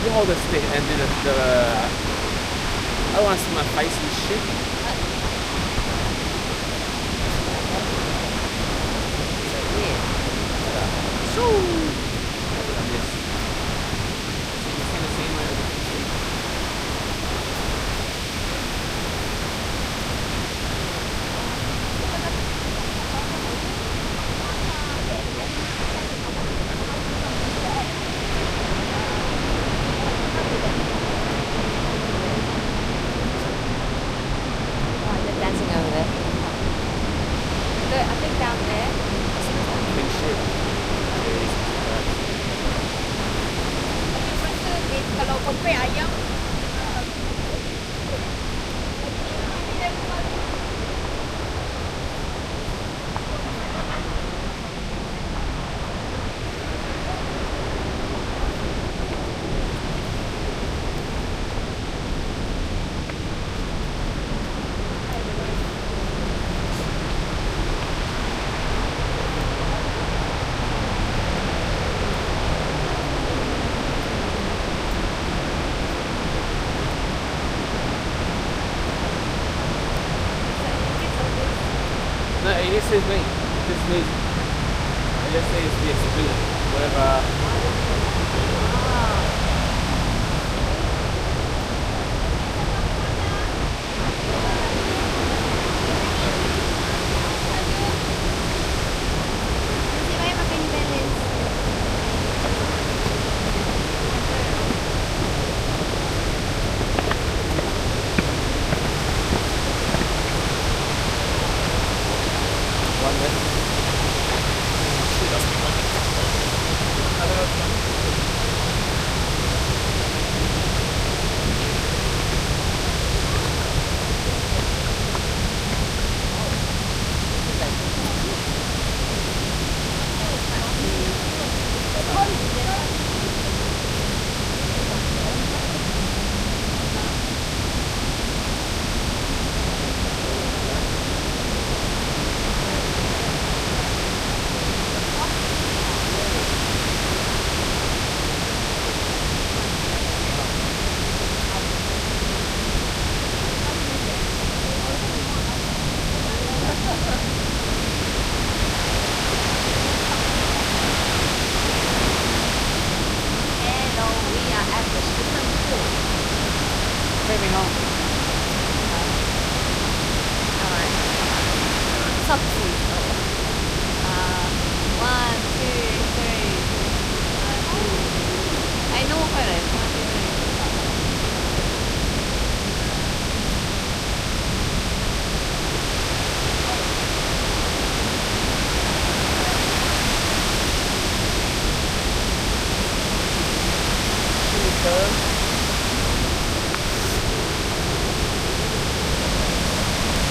You hold the stick and do the I don't want to see my face and shit. So weird. I miss. You seen the scene where They're dancing over there. I think down there. big shit. Kalau compare ayam, No, it just says me. This is me. It just says yes, me. Whatever. nasib baik pakai New Balance. One minute. Hello, we are at the swimming pool. Take me home. Alright. Subsea.